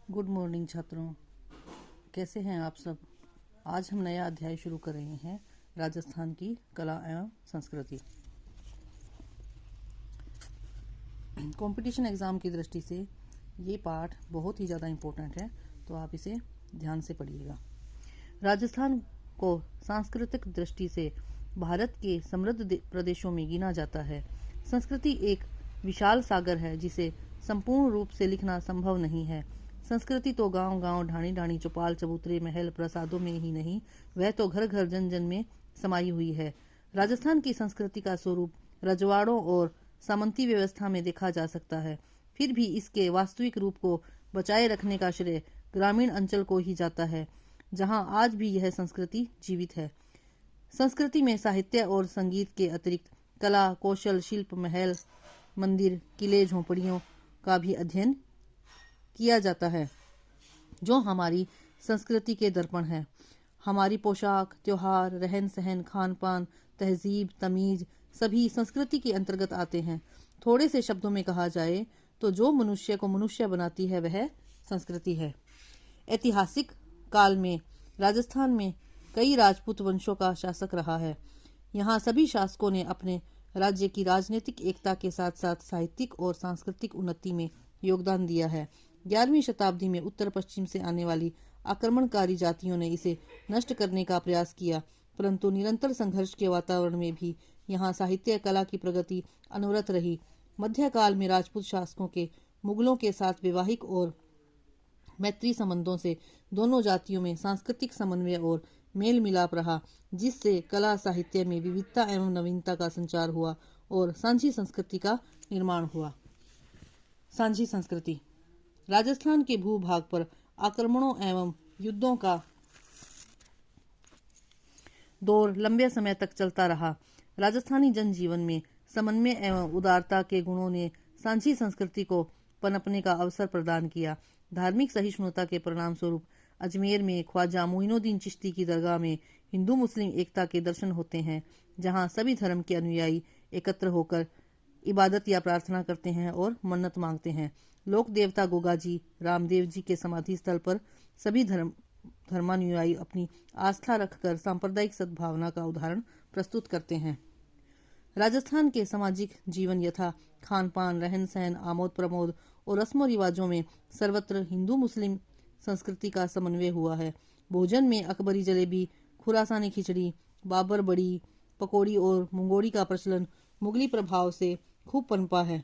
Good morning छात्रों, कैसे हैं आप सब। आज हम नया अध्याय शुरू कर रहे हैं राजस्थान की कला एवं संस्कृति। कंपटीशन एग्ज़ाम की दृष्टि से ये पाठ बहुत ही ज़्यादा इम्पोर्टेंट है, तो आप इसे ध्यान से पढ़िएगा। राजस्थान को सांस्कृतिक दृष्टि से भारत के समृद्ध प्रदेशों में गिना जाता है। संस्कृति एक विशाल सागर है जिसे संपूर्ण रूप से लिखना संभव नहीं है। संस्कृति तो गांव गांव, ढाणी ढाणी, चौपाल चबूतरे, महल प्रसादों में ही नहीं, वह तो घर घर जन जन में समाई हुई है। राजस्थान की संस्कृति का स्वरूप रजवाड़ों और सामंती व्यवस्था में देखा जा सकता है। फिर भी इसके वास्तविक रूप को बचाए रखने का श्रेय ग्रामीण अंचल को ही जाता है, जहां आज भी यह संस्कृति जीवित है। संस्कृति में साहित्य और संगीत के अतिरिक्त कला, कौशल, शिल्प, महल, मंदिर, किले, झोंपड़ियों का भी अध्ययन किया जाता है, जो हमारी संस्कृति के दर्पण है। हमारी पोशाक, त्योहार, रहन सहन, खान पान, तहजीब, तमीज सभी संस्कृति के अंतर्गत आते हैं। थोड़े से शब्दों में कहा जाए तो जो मनुष्य को मनुष्य बनाती है वह संस्कृति है। ऐतिहासिक काल में राजस्थान में कई राजपूत वंशों का शासक रहा है। यहाँ सभी शासकों ने अपने राज्य की राजनीतिक एकता के साथ साथ साहित्यिक और सांस्कृतिक उन्नति में योगदान दिया है। 11वीं शताब्दी में उत्तर पश्चिम से आने वाली आक्रमणकारी जातियों ने इसे नष्ट करने का प्रयास किया, परंतु निरंतर संघर्ष के वातावरण में भी यहाँ साहित्य कला की प्रगति अनवरत रही। मध्यकाल में राजपूत शासकों के मुगलों के साथ वैवाहिक और मैत्री संबंधों से दोनों जातियों में सांस्कृतिक समन्वय और मेल मिलाप रहा, जिससे कला साहित्य में विविधता एवं नवीनता का संचार हुआ और सांझी संस्कृति का निर्माण हुआ। सांझी संस्कृति राजस्थान के भूभाग पर आक्रमणों एवं युद्धों का दौर लंबे समय तक चलता रहा। राजस्थानी जनजीवन में समन्वय एवं उदारता के गुणों ने सांझी संस्कृति को पनपने का अवसर प्रदान किया। धार्मिक सहिष्णुता के परिणाम स्वरूप अजमेर में ख्वाजा मोइनुद्दीन चिश्ती की दरगाह में हिंदू मुस्लिम एकता के दर्शन होते हैं, जहां सभी धर्म के अनुयायी एकत्र होकर इबादत या प्रार्थना करते हैं और मन्नत मांगते हैं। लोक देवता गोगाजी रामदेव जी के समाधि स्थल पर सभी धर्मानुयायी अपनी आस्था रखकर सांप्रदायिक सद्भावना का उदाहरण प्रस्तुत करते हैं। राजस्थान के सामाजिक जीवन यथा खान पान, रहन सहन, आमोद प्रमोद और रस्मों रिवाजों में सर्वत्र हिंदू मुस्लिम संस्कृति का समन्वय हुआ है। भोजन में अकबरी जलेबी, खुरासानी खिचड़ी, बाबर बड़ी, पकौड़ी और मुंगोड़ी का प्रचलन मुगली प्रभाव से खूब पनपा है।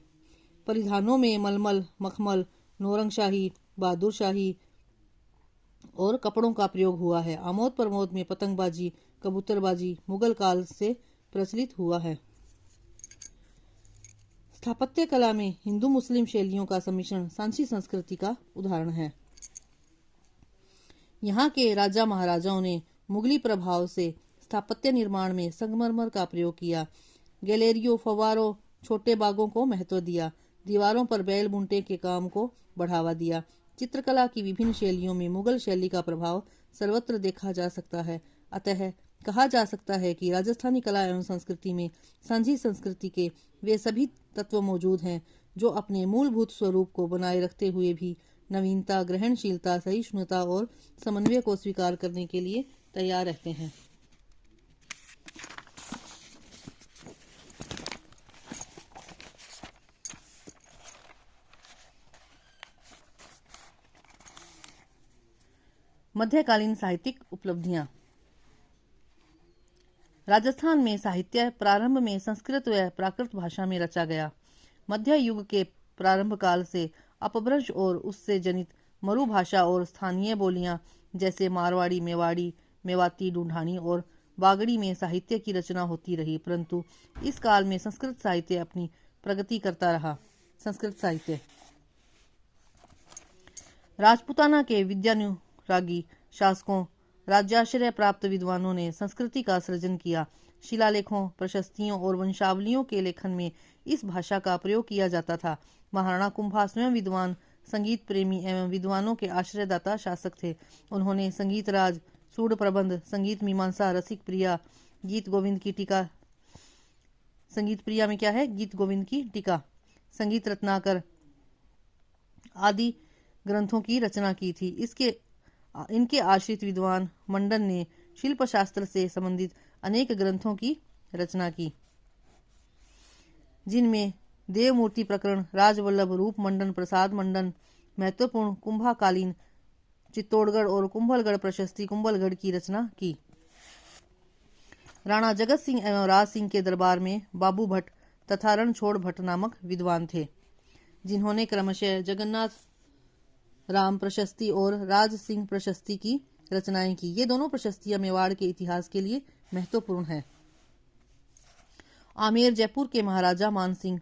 परिधानों में मलमल, मखमल, नौरंगशाही, बहादुर शाही और कपड़ों का प्रयोग हुआ है। आमोद प्रमोद में पतंगबाजी, कबूतरबाजी मुगल काल से प्रचलित हुआ है। स्थापत्य कला में हिंदू मुस्लिम शैलियों का सम्मिश्रण सांची संस्कृति का उदाहरण है। यहाँ के राजा महाराजाओं ने मुगली प्रभाव से स्थापत्य निर्माण में संगमरमर का प्रयोग किया। गैलेरियों, फव्वारों, छोटे बागों को महत्व दिया। दीवारों पर बैल बुनटे के काम को बढ़ावा दिया। चित्रकला की विभिन्न शैलियों में मुगल शैली का प्रभाव सर्वत्र देखा जा सकता है। अतः कहा जा सकता है कि राजस्थानी कला एवं संस्कृति में सांझी संस्कृति के वे सभी तत्व मौजूद हैं जो अपने मूलभूत स्वरूप को बनाए रखते हुए भी नवीनता, ग्रहणशीलता, सहिष्णुता और समन्वय को स्वीकार करने के लिए तैयार रहते हैं। मध्यकालीन साहित्यिक उपलब्धियां। राजस्थान में साहित्य प्रारंभ में संस्कृत व प्राकृत भाषा में रचा गया। मध्य युग के प्रारंभ काल से अपभ्रंश और उससे जनित मरु भाषा और स्थानीय बोलियां जैसे मारवाड़ी, मेवाड़ी, मेवाती, ढूंढानी और बागड़ी में साहित्य की रचना होती रही, परंतु इस काल में संस्कृत साहित्य अपनी प्रगति करता रहा। संस्कृत साहित्य राजपूताना के विद्यानुरागी शासकों, राज्याश्रय प्राप्त विद्वानों ने संस्कृति का सृजन किया। शिलालेखों, प्रशस्तियों और वंशावलियों के लेखन में इस भाषा का प्रयोग किया जाता था। महाराणा कुंभा स्वयं विद्वान, संगीत प्रेमी एवं विद्वानों के आश्रयदाता शासक थे। उन्होंने संगीत राज, सूढ़ प्रबंध, संगीत मीमांसा, रसिक प्रिया, गीत गोविंद की टीका, संगीत प्रिया में क्या है, गीत गोविंद की टीका, संगीत रत्नाकर आदि ग्रंथों की रचना की थी। इनके आश्रित विद्वान मंडन ने शिल्प शास्त्र से संबंधित अनेक ग्रंथों की रचना की, जिनमें देवमूर्ति प्रकरण, राजवल्लभ, रूप मंडन, प्रसाद मंडन, महत्वपूर्ण कुंभाकालीन चित्तौड़गढ़ और कुंभलगढ़ प्रशस्ति कुंभलगढ़ की रचना की। राणा जगत सिंह एवं राज सिंह के दरबार में बाबू भट्ट तथा रणछोड़ भट्ट नामक विद्वान थे, जिन्होंने क्रमशः जगन्नाथ राम प्रशस्ति और राज सिंह प्रशस्ति की रचनाएं की। ये दोनों प्रशस्तियां मेवाड़ के इतिहास के लिए महत्वपूर्ण है। आमेर जयपुर के महाराजा मान सिंह,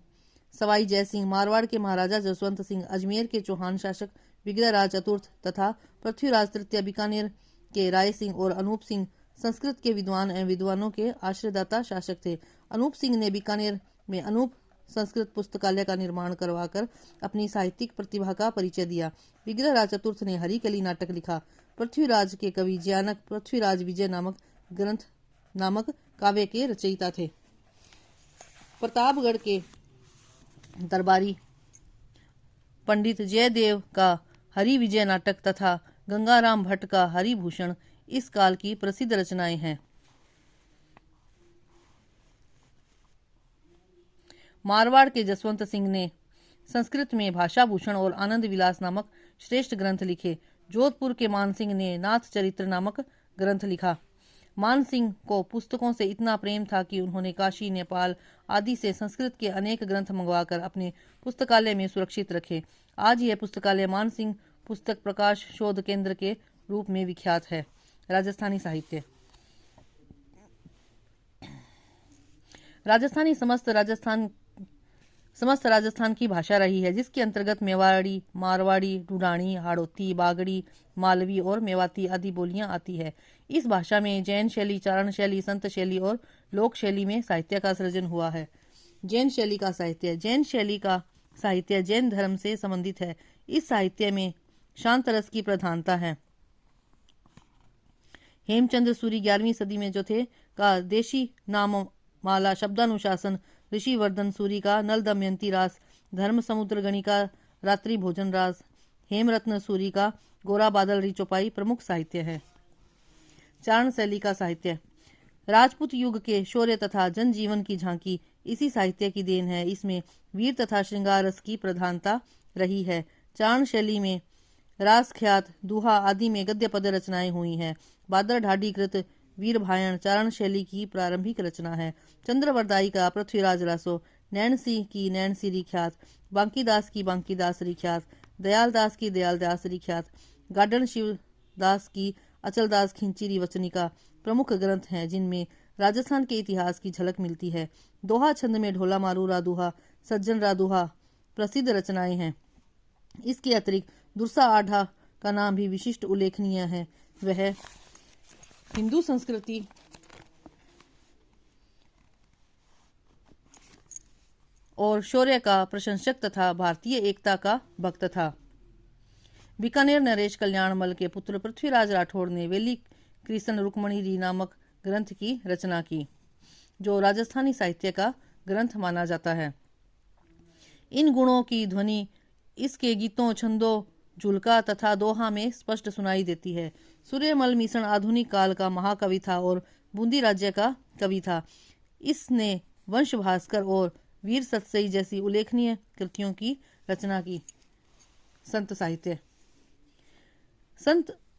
सवाई जय सिंह मारवाड़ के महाराजा जसवंत सिंह, अजमेर के चौहान शासक विग्रहराज चतुर्थ तथा पृथ्वीराज तृतीय, बीकानेर के राय सिंह और अनूप सिंह संस्कृत के विद्वान एवं विद्वानों के आश्रयदाता शासक थे। अनूप सिंह ने बीकानेर में अनूप संस्कृत पुस्तकालय का निर्माण करवाकर अपनी साहित्यिक प्रतिभा का परिचय दिया। विग्रहराज चतुर्थ ने हरिकली नाटक लिखा। पृथ्वीराज के कवि जयानक पृथ्वीराज विजय नामक काव्य के रचयिता थे। प्रतापगढ़ के दरबारी पंडित जयदेव का हरि विजय नाटक तथा गंगाराम भट्ट का हरिभूषण इस काल की प्रसिद्ध रचनाएं हैं। मारवाड़ के जसवंत सिंह ने संस्कृत में भाषा भूषण और आनंद विलास नामक श्रेष्ठ ग्रंथ लिखे। जोधपुर के मान सिंह ने नाथ चरित्र नामक ग्रंथ लिखा। मान सिंह को पुस्तकों से इतना प्रेम था कि उन्होंने काशी, नेपाल आदि से संस्कृत के अनेक ग्रंथ मंगवाकर अपने पुस्तकालय में सुरक्षित रखे। आज यह पुस्तकालय मान सिंह पुस्तक प्रकाश शोध केंद्र के रूप में विख्यात है। राजस्थानी साहित्य। राजस्थानी समस्त राजस्थान की भाषा रही है, जिसके अंतर्गत मेवाड़ी, मारवाड़ी, ढूंढानी, हाड़ौती, बागड़ी, मालवी और मेवाती आदि बोलियां आती है। इस भाषा में जैन शैली, चारण शैली, संत शैली और लोक शैली में साहित्य का सृजन हुआ है। जैन शैली का साहित्य। जैन शैली का साहित्य जैन धर्म से संबंधित है। इस साहित्य में शांत रस की प्रधानता है। हेमचंद्र सूरी 11वीं सदी में जो थे का देशी नाममाला शब्दानुशासन, ऋषिवर्धन सूरी का नल दमयंती रास, धर्म समुद्र गणी का रात्रि भोजन रास, हेमरत्न सूरी का गोरा बादल री चौपाई प्रमुख साहित्य है। चारण शैली का साहित्य। राजपूत युग के शौर्य तथा जनजीवन की झांकी इसी साहित्य की देन है। इसमें वीर तथा श्रृंगार रस की प्रधानता रही है। चारण शैली में रास, ख्यात, दुहा आदि में गद्य पद रचनाएं हुई हैं। बादर ढाडी कृत वीर भायण चारण शैली की प्रारंभिक रचना है। चंद्रवरदाई का पृथ्वीराज रासो, नैनसी की नैनसिरी ख्यात, बांकीदास की बांकीदासरी ख्यात, दयालदास की दयालदासरी ख्यात, गार्डन शिवदास की अचलदास खिंचीरी वचनिका प्रमुख ग्रंथ हैं, जिनमें राजस्थान के इतिहास की झलक मिलती है। दोहा छंद में ढोला मारू रा दुहा, सज्जन रा दुहा प्रसिद्ध रचनाएं हैं। इसके अतिरिक्त दुर्सा आढ़ा का नाम भी विशिष्ट उल्लेखनीय है। वह हिंदू संस्कृति और शौर्य का प्रशंसक तथा भारतीय एकता का भक्त था। बीकानेर नरेश कल्याणमल के पुत्र पृथ्वीराज राठौड़ ने वेली कृष्ण रुक्मणी री नामक ग्रंथ की रचना की, जो राजस्थानी साहित्य का ग्रंथ माना जाता है। इन गुणों की ध्वनि इसके गीतों, छंदों, झुलका तथा दोहा में स्पष्ट सुनाई देती है। सूर्यमल मिश्रण आधुनिक काल का महाकवि था और बूंदी राज्य का कवि था। इसने वंश भास्कर और वीर सतसई जैसी उल्लेखनीय कृतियों की रचना की। संत साहित्य।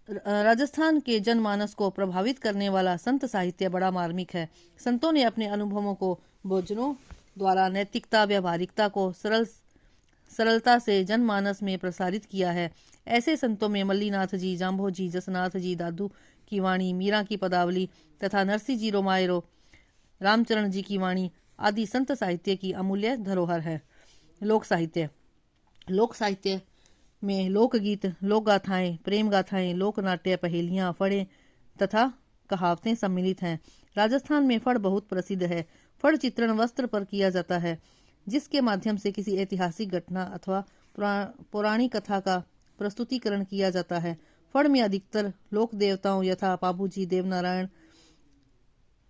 राजस्थान के जनमानस को प्रभावित करने वाला संत साहित्य बड़ा मार्मिक है। संतों ने अपने अनुभवों को भोजनों द्वारा नैतिकता, व्यवहारिकता को सरलता से जनमानस में प्रसारित किया है। ऐसे संतों में मल्लीनाथ जी, जाम्भो जी, जसनाथ जी, दादू की वाणी, मीरा की पदावली तथा नरसिंह जी रोमायरो, रामचरण जी की वाणी आदि संत साहित्य की अमूल्य धरोहर है। लोक साहित्य। लोक साहित्य में लोकगीत, लोक गाथाएं, प्रेम गाथाएं, लोक नाट्य, पहेलियां, फड़े तथा कहावतें सम्मिलित हैं। राजस्थान में फड़ बहुत प्रसिद्ध है। फड़ चित्रण वस्त्र पर किया जाता है, जिसके माध्यम से किसी ऐतिहासिक घटना अथवा पौराणिक कथा का प्रस्तुतिकरण किया जाता है। फड़ में अधिकतर लोक देवताओं यथा पाबूजी, देवनारायण,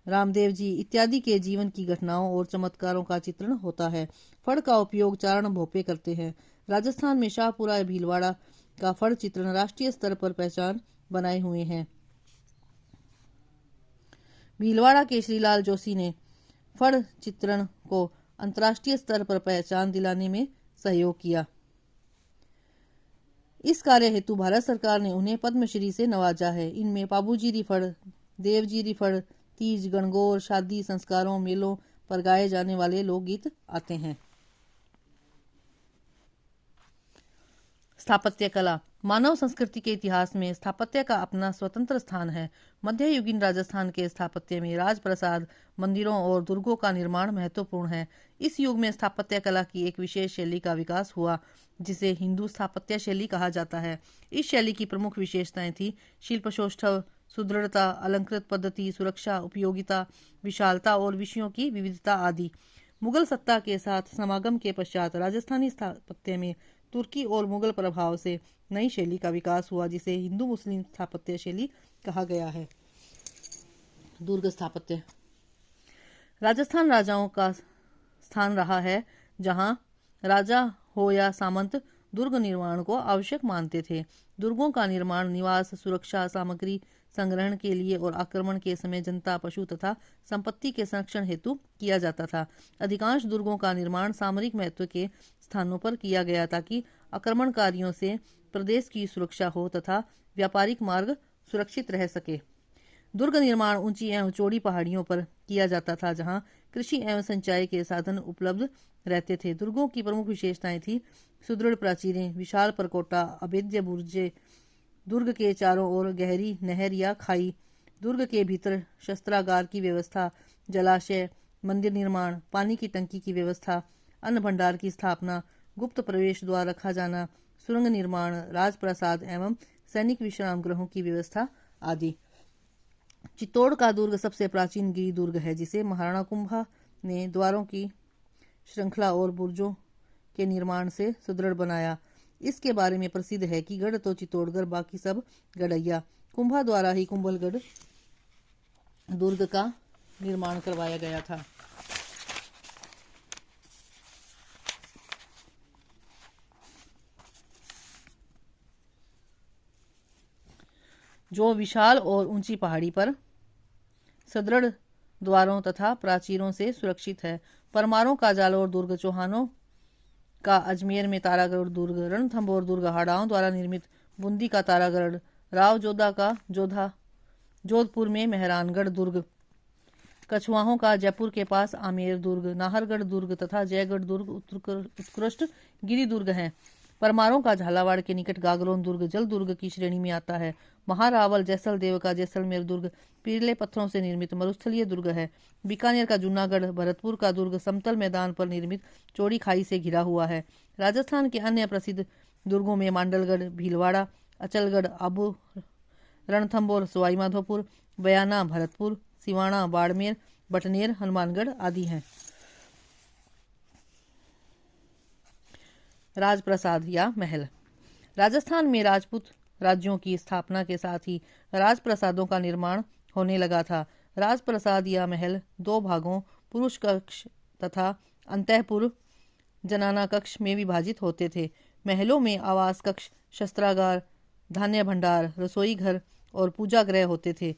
रामदेव जी इत्यादि के जीवन की घटनाओं और चमत्कारों का चित्रण होता है। फड़ का उपयोग चारण भोपे करते हैं। राजस्थान में शाहपुरा, भीलवाड़ा, का फड़ चित्रण राष्ट्रीय स्तर पर पहचान बनाए हुए हैं। भीलवाड़ा के श्रीलाल जोशी ने फड़ चित्रण को अंतर्राष्ट्रीय स्तर पर पहचान दिलाने में सहयोग किया। इस कार्य हेतु भारत सरकार ने उन्हें पद्मश्री से नवाजा है। इनमें पाबूजी फड़, देवजी फड़, तीज, गणगौर, शादी, संस्कारों, मेलों पर गाए जाने वाले लोकगीत आते हैं। स्थापत्य कला। मानव संस्कृति के इतिहास में स्थापत्य का अपना स्वतंत्र स्थान है। मध्ययुगीन राजस्थान के स्थापत्य में राजप्रासाद, मंदिरों और दुर्गों का निर्माण महत्वपूर्ण है। इस युग में स्थापत्य कला की एक विशेष शैली का विकास हुआ जिसे हिंदू स्थापत्य शैली कहा जाता है। इस शैली की प्रमुख विशेषताएं थी शिल्पसौष्ठव, सुदृढ़ता, अलंकृत पद्धति, सुरक्षा, उपयोगिता, विशालता और विषयों की विविधता आदि। मुगल सत्ता के साथ समागम के पश्चात राजस्थानी स्थापत्य में तुर्की और मुगल प्रभाव से नई शैली का विकास हुआ जिसे हिंदू मुस्लिम स्थापत्य शैली कहा गया है। दुर्ग स्थापत्य। राजस्थान राजाओं का स्थान रहा है जहां राजा हो या सामंत दुर्ग निर्माण को आवश्यक मानते थे। दुर्गों का निर्माण निवास, सुरक्षा, सामग्री संग्रहण के लिए और आक्रमण के समय जनता, पशु तथा संपत्ति के संरक्षण हेतु किया जाता था। अधिकांश दुर्गों का निर्माण सामरिक महत्व के स्थानों पर किया गया ताकि आक्रमणकारियों से प्रदेश की सुरक्षा हो तथा व्यापारिक मार्ग सुरक्षित रह सके। दुर्ग निर्माण ऊंची एवं चौड़ी पहाड़ियों पर किया जाता था जहां कृषि एवं सिंचाई के साधन उपलब्ध रहते थे। दुर्गों की प्रमुख विशेषताएं थी सुदृढ़ प्राचीरें, विशाल परकोटा, अभेद्य बुर्जे, दुर्ग के चारों ओर गहरी नहर या खाई, दुर्ग के भीतर शस्त्रागार की व्यवस्था, जलाशय, मंदिर निर्माण, पानी की टंकी की व्यवस्था, अन्न भंडार की स्थापना, गुप्त प्रवेश द्वार रखा जाना, सुरंग निर्माण, राजप्रासाद एवं सैनिक विश्राम गृहों की व्यवस्था आदि। चित्तौड़ का दुर्ग सबसे प्राचीन गिरी दुर्ग है जिसे महाराणा कुंभा ने द्वारों की श्रृंखला और बुर्जों के निर्माण से सुदृढ़ बनाया। इसके बारे में प्रसिद्ध है कि गढ़ तो चित्तौड़गढ़, बाकी सब गढ़ैया। कुंभा द्वारा ही कुंभलगढ़ दुर्ग का निर्माण करवाया गया था। जो विशाल और ऊंची पहाड़ी पर सुदृढ़ द्वारों तथा प्राचीरों से सुरक्षित है। परमारों का जालौर दुर्ग, चौहानों का अजमेर में तारागढ़ दुर्ग, रणथंभौर दुर्ग हाड़ाओं द्वारा निर्मित बूंदी का तारागढ़, राव जोधा का जोधपुर में मेहरानगढ़ दुर्ग, कछवाहों का जयपुर के पास आमेर दुर्ग, नाहरगढ़ दुर्ग तथा जयगढ़ दुर्ग उत्कृष्ट गिरी दुर्ग हैं। परमारों का झालावाड़ के निकट गागरोन दुर्ग जल दुर्ग की श्रेणी में आता है। महारावल जैसलदेव का जैसलमेर दुर्ग पीले पत्थरों से निर्मित मरुस्थलीय दुर्ग है। बीकानेर का जूनागढ़, भरतपुर का दुर्ग समतल मैदान पर निर्मित चौड़ी खाई से घिरा हुआ है। राजस्थान के अन्य प्रसिद्ध दुर्गों में मांडलगढ़, भीलवाड़ा, अचलगढ़, आबू, रणथंभौर, सवाई माधोपुर, बयाना, भरतपुर, सिवाना, बाड़मेर, बटनेर, हनुमानगढ़ आदि हैं। राजप्रासाद या महल। राजस्थान में राजपूत राज्यों की स्थापना के साथ ही राजप्रासादों का निर्माण होने लगा था। राजप्रासाद या महल दो भागों पुरुष कक्ष तथा अंतःपुर जनाना कक्ष में विभाजित होते थे। महलों में आवास कक्ष, शस्त्रागार, धान्य भंडार, रसोई घर और पूजा गृह होते थे।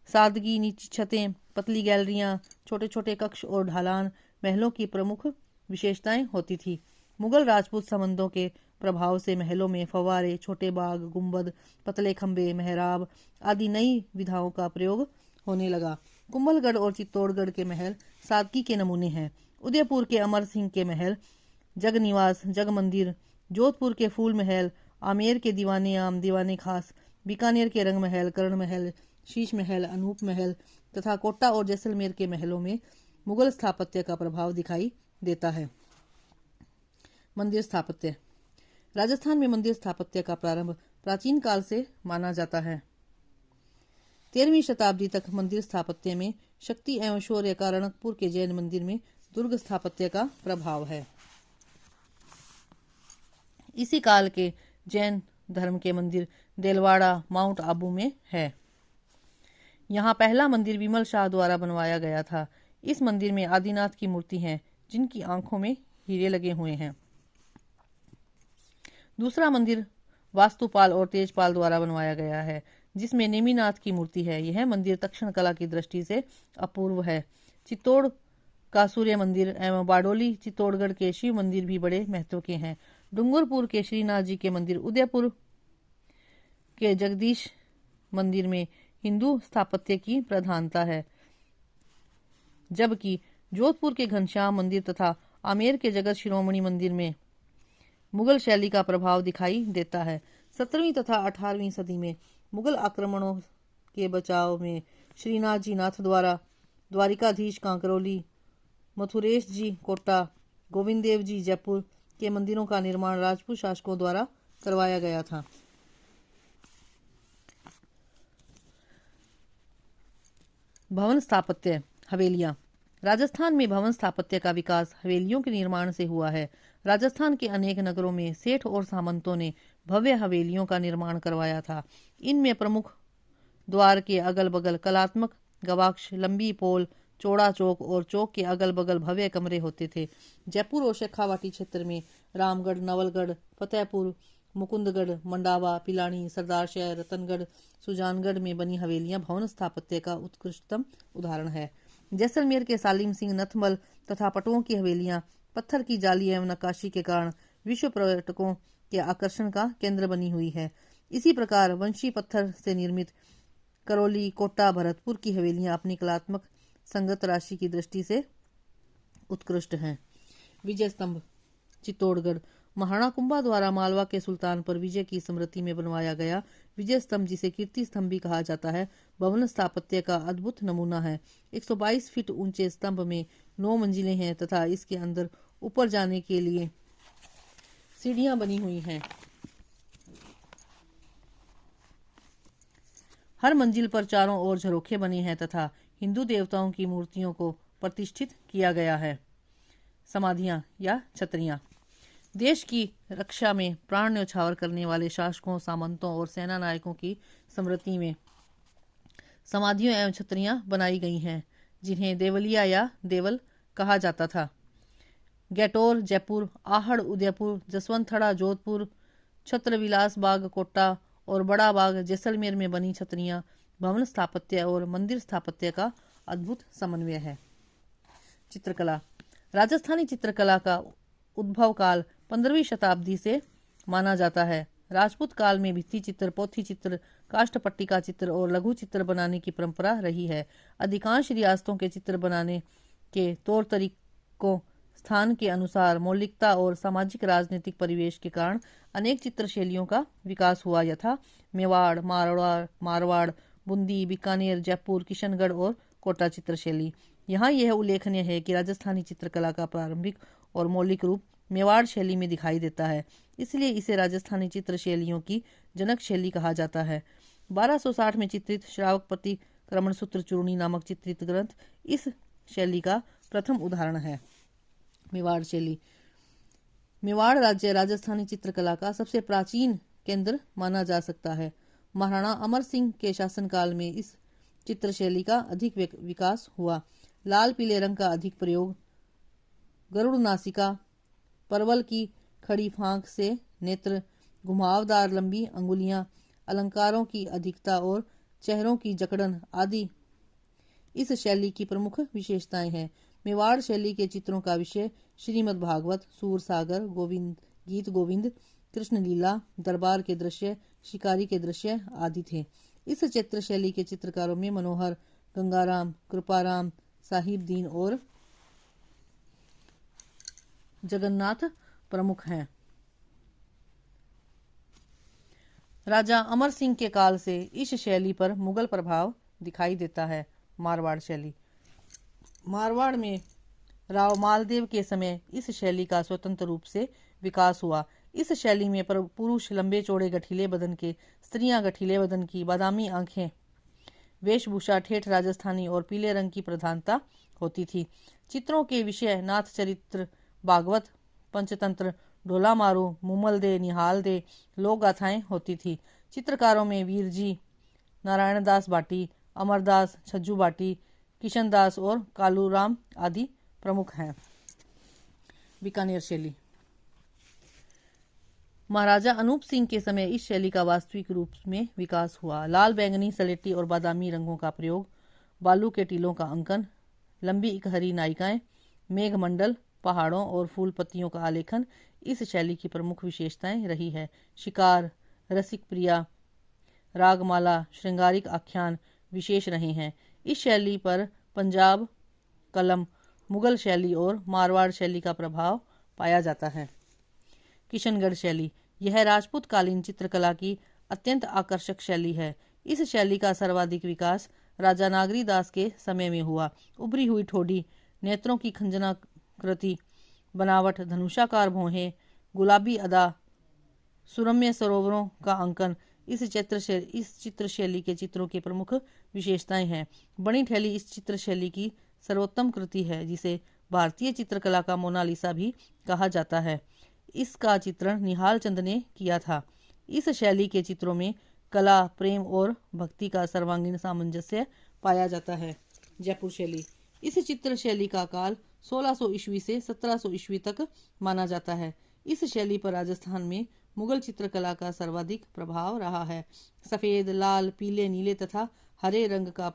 सादगी, नीची छतें, पतली गैलरियां, छोटे छोटे कक्ष और ढालान महलों की प्रमुख विशेषताएं होती थी। मुगल राजपूत संबंधों के प्रभाव से महलों में फव्वारे, छोटे बाग, गुंबद, पतले खंबे, मेहराब आदि नई विधाओं का प्रयोग होने लगा। कुंभलगढ़ और चित्तौड़गढ़ के महल सादगी के नमूने हैं। उदयपुर के अमर सिंह के महल, जग निवास, जग मंदिर, जोधपुर के फूल महल, आमेर के दीवाने आम, दीवाने खास, बीकानेर के रंग महल, कर्ण महल, शीश महल, अनूप महल तथा कोटा और जैसलमेर के महलों में मुगल स्थापत्य का प्रभाव दिखाई देता है। मंदिर स्थापत्य। राजस्थान में मंदिर स्थापत्य का प्रारंभ प्राचीन काल से माना जाता है। 13वीं शताब्दी तक मंदिर स्थापत्य में शक्ति एवं शौर्य का रणकपुर के जैन मंदिर में दुर्ग स्थापत्य का प्रभाव है। इसी काल के जैन धर्म के मंदिर देलवाड़ा, माउंट आबू में है। यहाँ पहला मंदिर विमल शाह द्वारा बनवाया गया था। इस मंदिर में आदिनाथ की मूर्ति है जिनकी आंखों में हीरे लगे हुए हैं। दूसरा मंदिर वास्तुपाल और तेजपाल द्वारा बनवाया गया है, जिसमें नेमिनाथ की मूर्ति है। यह मंदिर दक्षिण कला की दृष्टि से अपूर्व है। चित्तौड़ का सूर्य मंदिर एवं बारडोली चित्तौड़गढ़ के शिव मंदिर भी बड़े महत्व के हैं। डूंगरपुर के श्रीनाथ जी के मंदिर, उदयपुर के जगदीश मंदिर में हिंदू स्थापत्य की प्रधानता है, जबकि जोधपुर के घनश्याम मंदिर तथा आमेर के जगत शिरोमणि मंदिर में मुगल शैली का प्रभाव दिखाई देता है। 17वीं तथा 18वीं सदी में मुगल आक्रमणों के बचाव में श्रीनाथ जी नाथ द्वारा, द्वारिकाधीश कांकरोली, मथुरेश जी कोटा, गोविंद देव जी जयपुर के मंदिरों का निर्माण राजपूत शासकों द्वारा करवाया गया था। भवन स्थापत्य, हवेलियां। राजस्थान में भवन स्थापत्य का विकास हवेलियों के निर्माण से हुआ है। राजस्थान के अनेक नगरों में सेठ और सामंतों ने भव्य हवेलियों का निर्माण करवाया था। इनमें प्रमुख द्वार के अगल बगल कलात्मक गवाक्ष, लंबी पोल, चौड़ा चौक और चौक के अगल बगल भव्य कमरे होते थे। जयपुर और शेखावाटी क्षेत्र में रामगढ़, नवलगढ़, फतेहपुर, मुकुंदगढ़, मंडावा, पिलानी, सरदारशहर, रतनगढ़, सुजानगढ़ में बनी हवेलियां भवन स्थापत्य का उत्कृष्टतम उदाहरण है। जैसलमेर के सालिम सिंह, नथमल तथा पटुओं की हवेलियां पत्थर की जाली एवं नक्काशी के कारण विश्व पर्यटकों के आकर्षण का केंद्र बनी हुई है। इसी प्रकार वंशी पत्थर से निर्मित करौली, कोटा, भरतपुर की हवेलियां अपनी कलात्मक संगत राशि की दृष्टि से उत्कृष्ट हैं। विजय स्तंभ, चित्तौड़गढ़। महाराणा कुंभा द्वारा मालवा के सुल्तान पर विजय की स्मृति में बनवाया गया विजय स्तंभ, जिसे कीर्ति स्तंभ भी कहा जाता है, भवन स्थापत्य का अद्भुत नमूना है। 122 फीट ऊंचे स्तंभ में 9 मंजिलें हैं तथा इसके अंदर ऊपर जाने के लिए सीढ़ियां बनी हुई हैं। हर मंजिल पर चारों ओर झरोखे बने हैं तथा हिंदू देवताओं की मूर्तियों को प्रतिष्ठित किया गया है। समाधियां या छतरियां। देश की रक्षा में प्राण न्यौछावर करने वाले शासकों, सामंतों और सेना नायकों की स्मृति में समाधियों एवं छतरियां बनाई गई हैं, जिन्हें देवलिया या देवल कहा जाता था। गैटोर जयपुर, आहड़ उदयपुर, जसवंतथड़ा जोधपुर, छत्र विलास बाग कोटा और बड़ा बाग जैसलमेर में बनी छतरियां भवन स्थापत्य और मंदिर स्थापत्य का अद्भुत समन्वय है। चित्रकला। राजस्थानी चित्रकला का उद्भव काल 15वीं शताब्दी से माना जाता है। राजपूत काल में भित्ति चित्र, पोथी चित्र, काष्ठ पट्टिका चित्र और लघु चित्र बनाने की परंपरा रही है। अधिकांश रियासतों के चित्र बनाने के तौर तरीकों, स्थान के अनुसार मौलिकता और सामाजिक राजनीतिक परिवेश के कारण अनेक चित्र शैलियों का विकास हुआ, यथा मेवाड़, मारवाड़, बूंदी, बीकानेर, जयपुर, किशनगढ़ और कोटा चित्रशैली। यहाँ यह उल्लेखनीय है कि राजस्थानी चित्रकला का प्रारंभिक और मौलिक रूप मेवाड़ शैली में दिखाई देता है, इसलिए इसे राजस्थानी चित्र शैलियों की जनक शैली कहा जाता है। 1260 में चित्रित श्रावक प्रतिक्रमण सूत्र चूर्णी नामक चित्रित ग्रंथ इस शैली का प्रथम उदाहरण है। मेवाड़ शैली। मेवाड़ राज्य राजस्थानी चित्रकला का सबसे प्राचीन केंद्र माना जा सकता है। महाराणा अमर सिंह के शासनकाल में इस चित्र शैली का अधिक विकास हुआ। लाल पीले रंग का अधिक प्रयोग, गरुड़ नासिका, परवल की खड़ी फांक से नेत्र, घुमावदार लंबी अंगुलियां, अलंकारों की अधिकता और चेहरों की जकड़न आदि इस शैली की प्रमुख विशेषताएं हैं। मेवाड़ शैली के चित्रों का विषय श्रीमद् भागवत, सूरसागर, गीत गोविंद, कृष्ण लीला, दरबार के दृश्य, शिकारी के दृश्य आदि थे। इस चित्र शैली के चित्रकारों में मनोहर, गंगाराम, कृपाराम, साहिब दीन और जगन्नाथ प्रमुख हैं। राजा अमर सिंह के काल से इस शैली पर मुगल प्रभाव दिखाई देता है। मारवाड़ शैली। मारवाड़ में राव मालदेव के समय इस शैली का स्वतंत्र रूप से विकास हुआ। इस शैली में पुरुष लंबे चौड़े गठीले बदन के, स्त्रियां गठीले बदन की, बादामी आंखें, वेशभूषा ठेठ राजस्थानी और पीले रंग की प्रधानता होती थी। चित्रों के विषय नाथ चरित्र, भागवत, पंचतंत्र, ढोला मारू, मुमल दे, निहाल दे, लोक गाथाएं होती थी। चित्रकारों में वीरजी, नारायण दास भाटी, अमरदास, छज्जू भाटी, किशन दास और कालूराम आदि प्रमुख हैं। बीकानेर शैली। महाराजा अनूप सिंह के समय इस शैली का वास्तविक रूप में विकास हुआ। लाल, बैंगनी, सलेटी और बादामी रंगों का प्रयोग, बालू के टीलों का अंकन, लंबी इकहरी नायिकाएं, मेघमंडल, पहाड़ों और फूल पत्तियों का आलेखन इस शैली की प्रमुख विशेषताएं रही है। शिकार, रसिक प्रिया, रागमाला, श्रृंगारिक आख्यान विशेष रहे हैं। इस शैली पर पंजाब, कलम, मुगल शैली और मारवाड़ शैली का प्रभाव पाया जाता है। किशनगढ़ शैली, यह राजपूत कालीन चित्रकला की अत्यंत आकर्षक शैली है। इस शैली का सर्वाधिक विकास राजा नागरी दास के समय में हुआ। उभरी हुई ठोड़ी, नेत्रों की खंजनाकृति बनावट, धनुषाकार भौहें, गुलाबी अदा, सुरम्य सरोवरों का अंकन इस चित्र शैली के चित्रों की प्रमुख विशेषताएं हैं। बनी ठैली इस चित्र शैली की सर्वोत्तम कृति है, जिसे भारतीय चित्रकला का मोनालिसा भी कहा जाता है। इसका चित्रण निहाल चंद ने किया था। इस शैली के चित्रों में कला, प्रेम और भक्ति का सर्वांगीण सामंजस्य पाया जाता है। जयपुर शैली, इस चित्र शैली का काल 1600 ईस्वी से 1700 ईस्वी तक माना जाता है। इस शैली पर राजस्थान में मुगल चित्रकला का सर्वाधिक प्रभाव रहा है। सफेद, लाल, पीले, नीले तथा हरे रंग का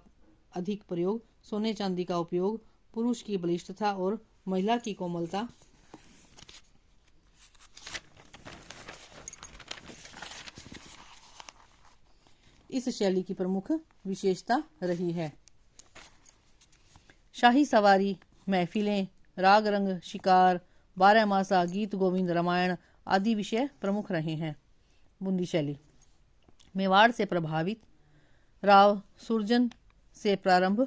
अधिक प्रयोग, सोने चांदी का उपयोग, पुरुष की बलिष्ठता और महिला की कोमलता इस शैली की प्रमुख विशेषता रही है। शाही सवारी, महफिलें, राग रंग, शिकार, 12 मासा, गीत गोविंद, रामायण आदि विषय प्रमुख रहे हैं। बूंदी शैली, मेवाड़ से प्रभावित, राव सुरजन से प्रारंभ।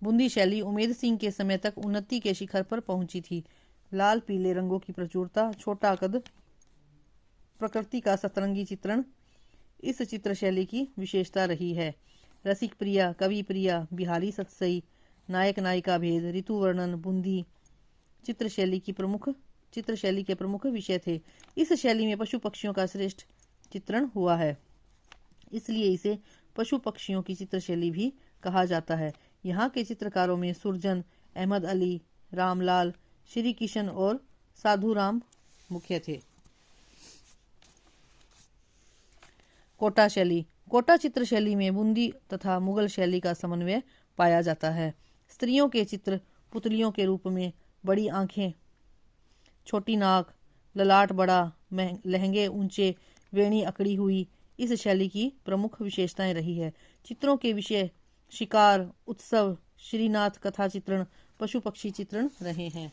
बूंदी शैली उमेद सिंह के समय तक उन्नति के शिखर पर पहुंची थी। लाल पीले रंगों की प्रचुरता, छोटा कद, प्रकृति का सतरंगी चित्रण इस चित्र शैली की विशेषता रही है। रसिक प्रिया, कवि प्रिया, बिहारी सतसई, नायक नायिका भेद, ऋतु वर्णन बूंदी चित्र शैली के प्रमुख विषय थे। इस शैली में पशु पक्षियों का श्रेष्ठ चित्रण हुआ है, इसलिए इसे पशु पक्षियों की चित्रशैली भी कहा जाता है। यहाँ के चित्रकारों में सुरजन, अहमद अली, रामलाल, श्री किशन और साधुराम मुख्य थे। कोटा शैली, कोटा चित्र शैली में बूंदी तथा मुगल शैली का समन्वय पाया जाता है। स्त्रियों के चित्र पुतलियों के रूप में, बड़ी आंखें, छोटी नाक, ललाट बड़ा, लहंगे ऊंचे, वेणी अकड़ी हुई इस शैली की प्रमुख विशेषताएं रही है। चित्रों के विषय शिकार, उत्सव, श्रीनाथ कथा चित्रण, पशु पक्षी चित्रण रहे हैं।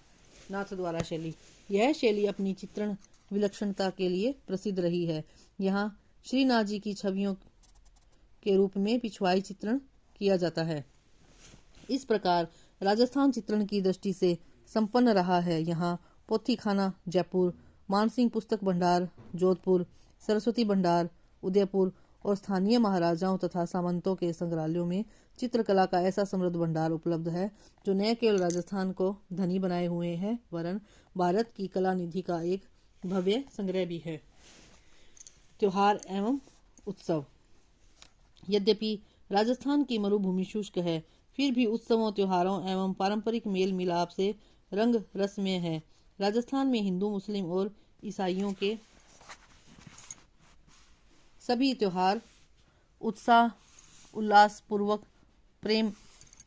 नाथद्वारा शैली, यह शैली अपनी चित्रण विलक्षणता के लिए प्रसिद्ध रही है। यहाँ श्रीनाथ जी की छवियों के रूप में पिछवाई चित्रण किया जाता है। इस प्रकार राजस्थान चित्रण की दृष्टि से संपन्न रहा है। यहाँ पोथीखाना जयपुर, मानसिंह पुस्तक भंडार जोधपुर, सरस्वती भंडार उदयपुर और स्थानीय महाराजाओं तथा सामंतों के संग्रहालयों में चित्रकला का ऐसा समृद्ध भंडार उपलब्ध है, जो न केवल राजस्थान को धनी बनाए हुए हैं, वरन भारत की कला निधि का एक भव्य संग्रह भी है। त्योहार एवं उत्सव, यद्यपि राजस्थान की मरुभूमि शुष्क है, फिर भी उत्सवों, त्योहारों एवं पारंपरिक मेल मिलाप से रंग रसमय है। राजस्थान में हिंदू, मुस्लिम और ईसाइयों के सभी त्योहार उत्साह उल्लास पूर्वक, प्रेम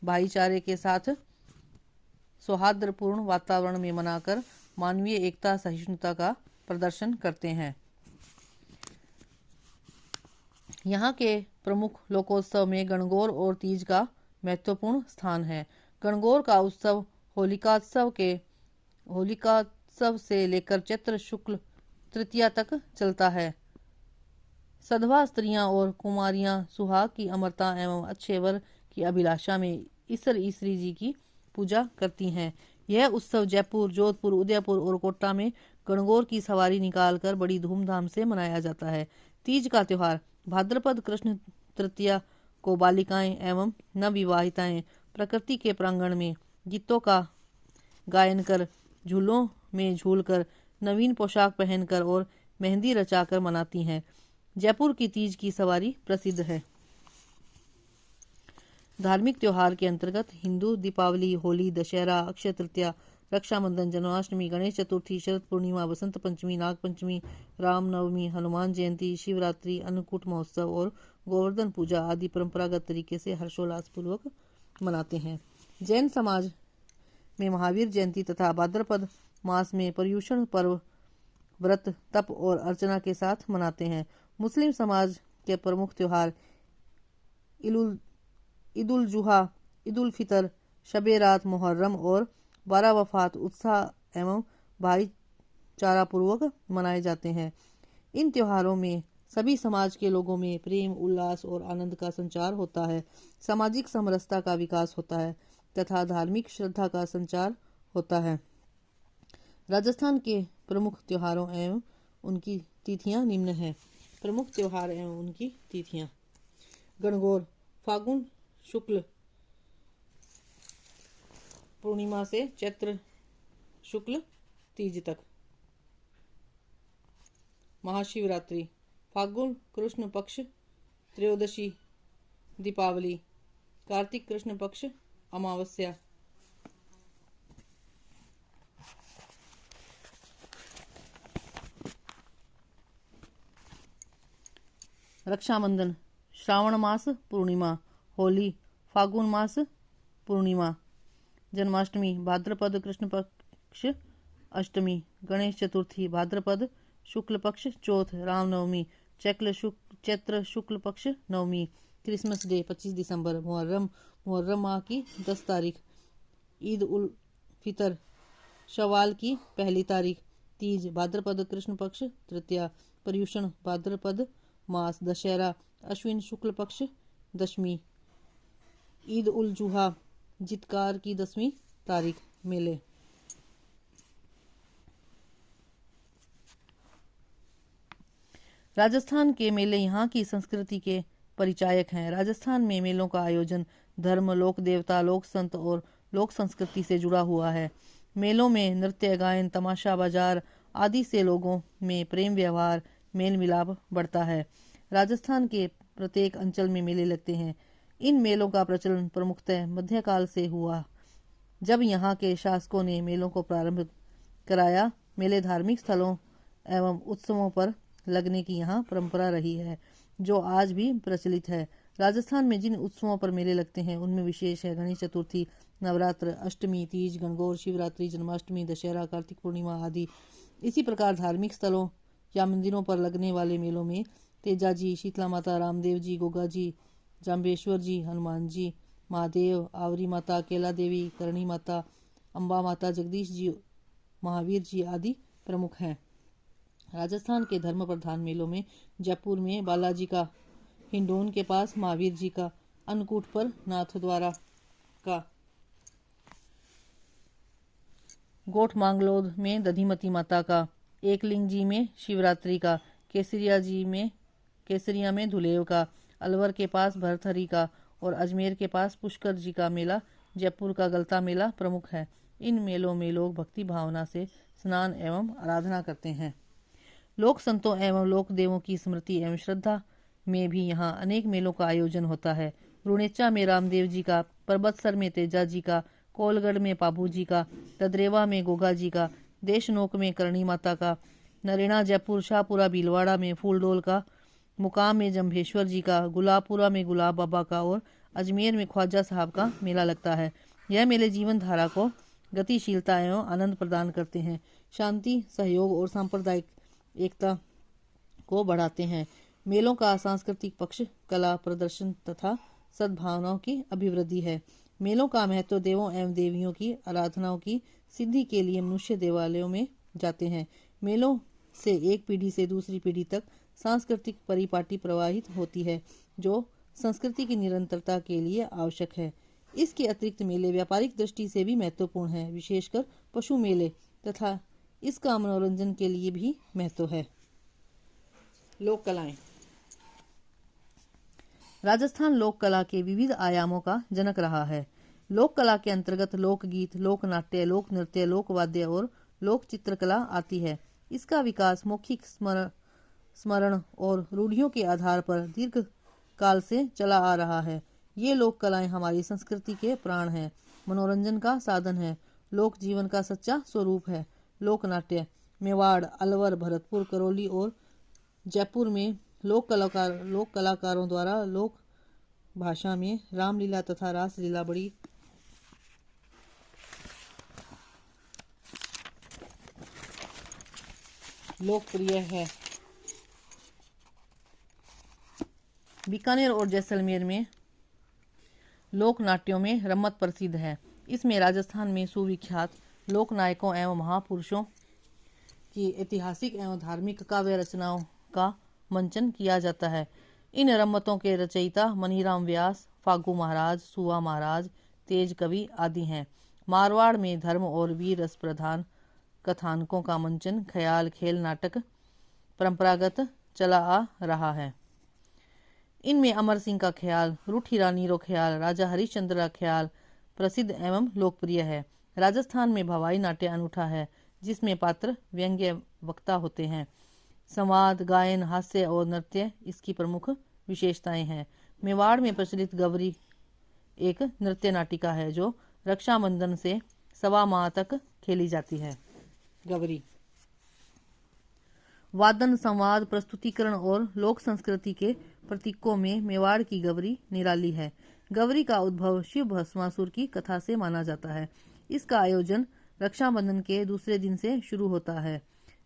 भाईचारे के साथ सौहार्दपूर्ण वातावरण में मनाकर मानवीय एकता सहिष्णुता का प्रदर्शन करते हैं। यहाँ के प्रमुख लोकोत्सव में गणगौर और तीज का महत्वपूर्ण स्थान है। गणगौर का उत्सव होलिकात्सव से लेकर चैत्र शुक्ल तृतीया तक चलता है। सधवा स्त्रियां और कुमारियां सुहाग की अमरता एवं अच्छे वर की अभिलाषा में ईसरी जी की पूजा करती हैं। यह उत्सव जयपुर, जोधपुर, उदयपुर और कोटा में गणगौर की सवारी निकालकर बड़ी धूमधाम से मनाया जाता है। तीज का त्योहार भाद्रपद कृष्ण तृतीया को बालिकाएं एवं नवविवाहिताएं प्रकृति के प्रांगण में गीतों का गायन कर, झूलों में झूलकर, नवीन पोशाक पहनकर और मेहंदी रचाकर मनाती हैं। जयपुर की तीज की सवारी प्रसिद्ध है। धार्मिक त्योहार के अंतर्गत हिंदू दीपावली, होली, दशहरा, अक्षय तृतीया, रक्षाबंधन, जन्माष्टमी, गणेश चतुर्थी, शरद पूर्णिमा, बसंत पंचमी, नाग पंचमी, रामनवमी, हनुमान जयंती, शिवरात्रि, अन्नकूट महोत्सव और गोवर्धन पूजा आदि परंपरागत तरीके से हर्षोल्लास पूर्वक मनाते हैं। जैन समाज में महावीर जयंती तथा भाद्रपद मास में पर्युषण पर्व व्रत, तप और अर्चना के साथ मनाते हैं। मुस्लिम समाज के प्रमुख त्योहार ईद उल जुहा, ईद उल फितर, शबे रात, मुहर्रम और बारह वफात उत्साह एवं भाईचारा पूर्वक मनाए जाते हैं। इन त्योहारों में सभी समाज के लोगों में प्रेम, उल्लास और आनंद का संचार होता है, सामाजिक समरसता का विकास होता है तथा धार्मिक श्रद्धा का संचार होता है। राजस्थान के प्रमुख त्योहारों एवं उनकी तिथियां निम्न हैं। प्रमुख त्योहार एवं उनकी तिथियां: गणगौर, फागुन शुक्ल पूर्णिमा से चैत्र शुक्ल तीज तक। महाशिवरात्रि, फागुन कृष्ण पक्ष त्रयोदशी, दीपावली, कार्तिक कृष्ण पक्ष अमावस्या। रक्षाबंधन, श्रावण मास पूर्णिमा, होली, फागुन मास पूर्णिमा। जन्माष्टमी, भाद्रपद कृष्ण पक्ष अष्टमी, गणेश चतुर्थी, भाद्रपद शुक्ल पक्ष चौथ, रामनवमी, चैत्र शुक्ल पक्ष नवमी, क्रिसमस डे 25 दिसंबर, मुहर्रम माह की 10 तारीख, ईद उल फितर शवाल की 1 तारीख, तीज भाद्रपद कृष्ण पक्ष तृतीया, पर्युषण भाद्रपद मास, दशहरा अश्विन शुक्ल पक्ष दशमी, ईद उल जुहा जितकार की 10वीं तारीख। मेले। राजस्थान के मेले यहाँ की संस्कृति के परिचायक हैं। राजस्थान में मेलों का आयोजन धर्म, लोक देवता, लोक संत और लोक संस्कृति से जुड़ा हुआ है। मेलों में नृत्य, गायन, तमाशा, बाजार आदि से लोगों में प्रेम, व्यवहार, मेल मिलाप बढ़ता है। राजस्थान के प्रत्येक अंचल में मेले लगते हैं। इन मेलों का प्रचलन प्रमुखतः मध्यकाल से हुआ, जब यहाँ के शासकों ने मेलों को प्रारंभ कराया। मेले धार्मिक स्थलों एवं उत्सवों पर लगने की यहाँ परंपरा रही है, जो आज भी प्रचलित है। राजस्थान में जिन उत्सवों पर मेले लगते हैं उनमें विशेष है गणेश चतुर्थी, नवरात्र, अष्टमी, तीज, गणगौर, शिवरात्रि, जन्माष्टमी, दशहरा, कार्तिक पूर्णिमा आदि। इसी प्रकार धार्मिक स्थलों या मंदिरों पर लगने वाले मेलों में तेजाजी, शीतला माता, रामदेव जी, गोगा जी, जाम्बेश्वर जी, हनुमान जी, महादेव, आवरी माता, केला देवी, करणी माता, अम्बा माता, जगदीश जी, महावीर जी आदि प्रमुख हैं। राजस्थान के धर्म प्रधान मेलों में जयपुर में बालाजी का, हिंडोन के पास महावीर जी का, अन्नकूट पर नाथद्वारा का, गोठ में दधिमती माता का, एकलिंग जी में शिवरात्रि का, केसरिया में धुलेव का, अलवर के पास भरथरी का और अजमेर के पास पुष्कर जी का मेला, जयपुर का गलता मेला प्रमुख है। इन मेलों में लोग भक्ति भावना से स्नान एवं आराधना करते हैं। लोक संतों एवं लोक देवों की स्मृति एवं श्रद्धा में भी यहाँ अनेक मेलों का आयोजन होता है। रुणेचा में रामदेव जी का, परबतसर में तेजा जी का, कोलगढ़ में पाबू जी का, ददरेवा में गोगा जी का, देशनोक में करणी माता का, नरेना जयपुर, शाहपुरा भीलवाड़ा में फूलडोल का, मुकाम में जम्भेश्वर जी का, गुलाबपुरा में गुलाब बाबा का और अजमेर में ख्वाजा साहब का मेला लगता है। यह मेले जीवन धारा को गतिशीलता एवं आनंद प्रदान करते हैं, शांति, सहयोग और सांप्रदायिक एकता को बढ़ाते हैं। मेलों का सांस्कृतिक पक्ष कला प्रदर्शन तथा सद्भावनाओं की अभिवृद्धि है। मेलों का महत्व देवों एवं देवियों की आराधनाओं की सिद्धि के लिए मनुष्य देवालयों में जाते हैं। मेलों से एक पीढ़ी से दूसरी पीढ़ी तक सांस्कृतिक परिपाटी प्रवाहित होती है, जो संस्कृति की निरंतरता के लिए आवश्यक है। इसके अतिरिक्त मेले व्यापारिक दृष्टि से भी महत्वपूर्ण है, विशेषकर पशु मेले, तथा इसका मनोरंजन के लिए भी महत्व है। लोक कलाएं। राजस्थान लोक कला के विविध आयामों का जनक रहा है। लोक कला के अंतर्गत लोक गीत, लोक नाट्य, लोक नृत्य, लोक वाद्य और लोक चित्रकला आती है। इसका विकास मौखिक स्मरण और रूढ़ियों के आधार पर दीर्घ काल से चला आ रहा है। ये लोक कलाएं हमारी संस्कृति के प्राण हैं, मनोरंजन का साधन है। लोक जीवन का सच्चा स्वरूप है। लोक नाट्य मेवाड़, अलवर, भरतपुर, करौली और जयपुर में लोक कलाकारों द्वारा लोक भाषा में रामलीला तथा रासलीला बड़ी लोकप्रिय है। बीकानेर और जैसलमेर में लोक नाट्यों में रम्मत प्रसिद्ध है। इसमें राजस्थान में सुविख्यात लोक नायकों एवं महापुरुषों की ऐतिहासिक एवं धार्मिक काव्य रचनाओं का मंचन किया जाता है। इन रम्मतों के रचयिता मनीराम व्यास, फागू महाराज, सुआ महाराज, तेज कवि आदि हैं। मारवाड़ में धर्म और वीर रस प्रधान कथानकों का मंचन ख्याल खेल नाटक परंपरागत चला आ रहा है। इनमें अमर सिंह का ख्याल, रूठी रानी रो ख्याल, राजा हरिश्चंद्र का ख्याल प्रसिद्ध एवं लोकप्रिय है। राजस्थान में भवाई नाट्य अनूठा है, जिसमें पात्र व्यंग्य वक्ता होते हैं। संवाद, गायन, हास्य और नृत्य इसकी प्रमुख विशेषताएं हैं। मेवाड़ में प्रचलित गवरी एक नृत्य नाटिका है जो रक्षाबंधन से सवा माह तक खेली जाती है। गवरी वादन, संवाद, प्रस्तुतिकरण और लोक संस्कृति के प्रतीकों में मेवाड़ की गवरी निराली है। गवरी का उद्भव शिव भस्मासुर की कथा से माना जाता है। इसका आयोजन रक्षाबंधन के दूसरे दिन से शुरू होता है।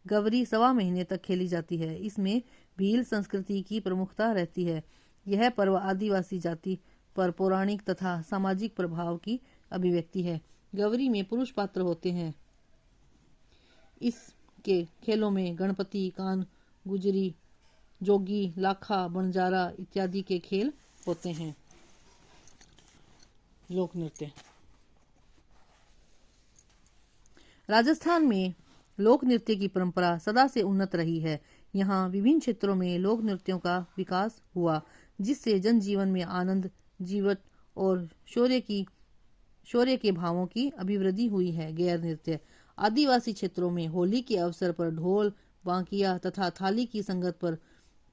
गवरी सवा महीने तक खेली जाती है। इसमें भील संस्कृति की प्रमुखता रहती है। यह पर्व आदिवासी जाति पर पौराणिक तथा सामाजिक प्रभाव की अभिव्यक्ति है। गवरी में पुरुष पात्र होते हैं। इसके खेलों में गणपति, कान, गुजरी, जोगी, लाखा, बंजारा इत्यादि के खेल होते हैं। लोक नृत्य राजस्थान में लोक नृत्य की परंपरा सदा से उन्नत रही है। यहाँ विभिन्न क्षेत्रों में लोक नृत्यों का विकास हुआ, जिससे जनजीवन में आनंद, जीवट और शौर्य के भावों की अभिवृद्धि हुई है। गैर नृत्य आदिवासी क्षेत्रों में होली के अवसर पर ढोल, बांकिया तथा थाली की संगत पर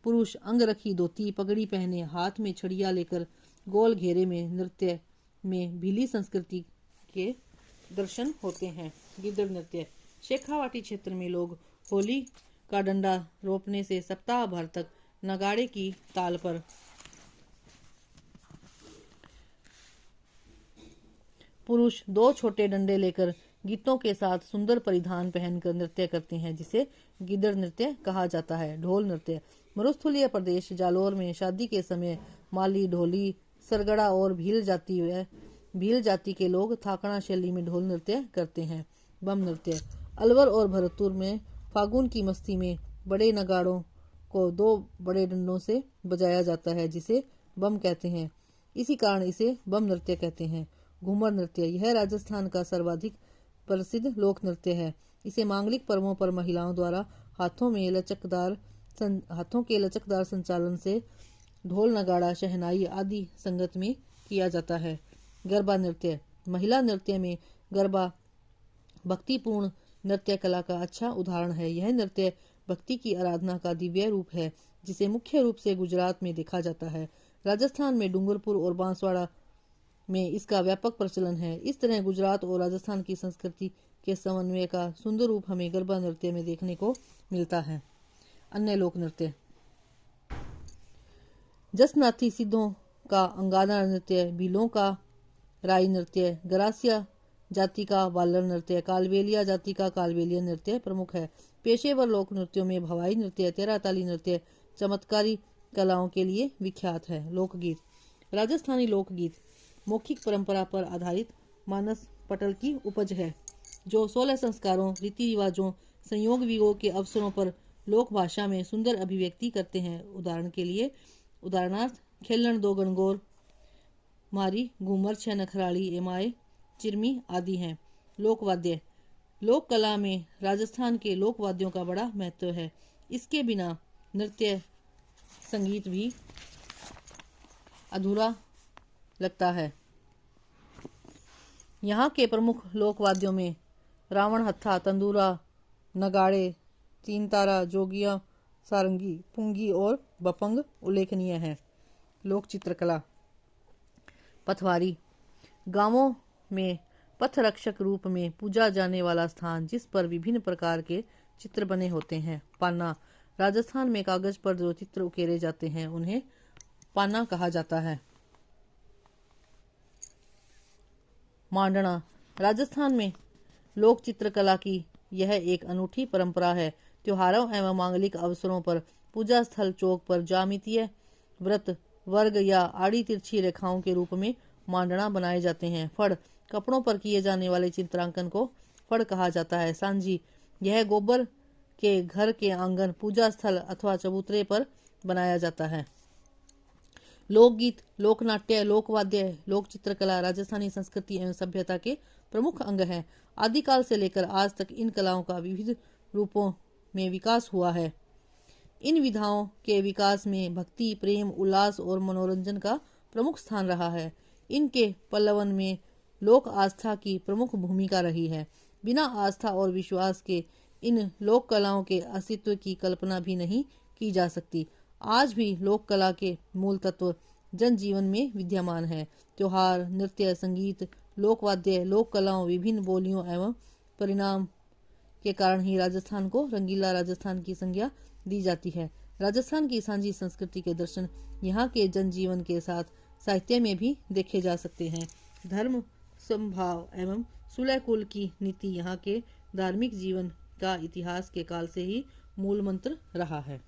पुरुष अंगरखी धोती पगड़ी पहने हाथ में छड़िया लेकर गोल घेरे में नृत्य में भीली संस्कृति के दर्शन होते हैं। गिद्दड़ नृत्य शेखावाटी क्षेत्र में लोग होली का डंडा रोपने से सप्ताह भर तक नगाड़े की ताल पर पुरुष दो छोटे डंडे लेकर गीतों के साथ सुंदर परिधान पहनकर नृत्य करते हैं, जिसे गिद्दड़ नृत्य कहा जाता है। ढोल नृत्य मरुस्थलीय प्रदेश जालोर में शादी के समय माली, ढोली, सरगड़ा और भील जाति के लोग थाकड़ा शैली में ढोल नृत्य करते हैं। बम नृत्य अलवर और भरतपुर में फागुन की मस्ती में बड़े नगाड़ों को दो बड़े डंडों से बजाया जाता है, जिसे बम कहते हैं। इसी कारण इसे बम नृत्य कहते हैं। घूमर नृत्य यह राजस्थान का सर्वाधिक प्रसिद्ध लोक नृत्य है। इसे मांगलिक पर्वों पर महिलाओं द्वारा हाथों के लचकदार संचालन से ढोल, नगाड़ा, शहनाई आदि संगत में किया जाता है। गरबा नृत्य महिला नृत्य में गरबा भक्तिपूर्ण नृत्य कला का अच्छा उदाहरण है। यह नृत्य भक्ति की आराधना का दिव्य रूप है, जिसे मुख्य रूप से गुजरात में देखा जाता है। राजस्थान में डूंगरपुर और बांसवाड़ा में इसका व्यापक प्रचलन है। इस तरह गुजरात और राजस्थान की संस्कृति के समन्वय का सुंदर रूप हमें गरबा नृत्य में देखने को मिलता है। अन्य लोक नृत्य जसनाथी सिद्धों का अंगाना नृत्य, भीलों का राई नृत्य, गरासिया जाति का वालर नृत्य, कालबेलिया जाति का कालबेलिया नृत्य प्रमुख है। पेशेवर लोक नृत्यों में भवाई नृत्य, तेराताली नृत्य चमत्कारी कलाओं के लिए विख्यात है। लोकगीत राजस्थानी लोकगीत मौखिक परंपरा पर आधारित मानस पटल की उपज है, जो 16 संस्कारों, रीति रिवाजों, संयोग वियोग के अवसरों पर लोक भाषा में सुंदर अभिव्यक्ति करते हैं। उदाहरणार्थ खेलन दो गणगौर, मारी, घूमर, छह नखराली, एमाए, चिरमी आदि हैं। लोकवाद्य लोक कला में राजस्थान के लोकवाद्यों का बड़ा महत्व है। इसके बिना नृत्य संगीत भी अधूरा लगता है। यहाँ के प्रमुख लोकवाद्यों में रावण हत्था, तंदूरा, नगाड़े, तीन तारा, जोगिया, सारंगी, पुंगी और बपंग उल्लेखनीय है। लोक चित्रकला पथवारी गांवों में पथ रक्षक रूप में पूजा जाने वाला स्थान जिस पर विभिन्न प्रकार के चित्र बने होते हैं। पान्ना, राजस्थान में कागज पर जो चित्र उकेरे जाते हैं उन्हें पान्ना कहा जाता है। मांडना, राजस्थान में लोक चित्रकला की यह एक अनूठी परंपरा है। त्योहारों एवं मांगलिक अवसरों पर पूजा स्थल चौक पर ज्यामितीय वृत्त, वर्ग या आड़ी तिरछी रेखाओं के रूप में मांडना बनाए जाते हैं। फड़, कपड़ों पर किए जाने वाले चित्रांकन को फड़ कहा जाता है। सांझी, यह गोबर के घर के आंगन, पूजा स्थल अथवा चबूतरे पर बनाया जाता है। लोकगीत, लोकनाट्य, लोकवाद्य, लोक चित्रकला राजस्थानी संस्कृति एवं सभ्यता के प्रमुख अंग हैं। आदिकाल से लेकर आज तक इन कलाओं का विविध रूपों में विकास हुआ है। इन विधाओं के विकास में भक्ति, प्रेम, उल्लास और मनोरंजन का प्रमुख स्थान रहा है। इनके पल्लवन में लोक आस्था की प्रमुख भूमिका रही है। बिना आस्था और विश्वास के इन लोक कलाओं के अस्तित्व की कल्पना भी नहीं की जा सकती। आज भी लोक कला के मूल तत्व जनजीवन में विद्यमान है। त्योहार, नृत्य, संगीत, लोकवाद्य, लोक कलाओं, विभिन्न बोलियों एवं परिणाम के कारण ही राजस्थान को रंगीला राजस्थान की संज्ञा दी जाती है। राजस्थान की सांझी संस्कृति के दर्शन यहाँ के जनजीवन के साथ साहित्य में भी देखे जा सकते हैं। धर्म, समभाव एवं सुलह कुल की नीति यहाँ के धार्मिक जीवन का इतिहास के काल से ही मूल मंत्र रहा है।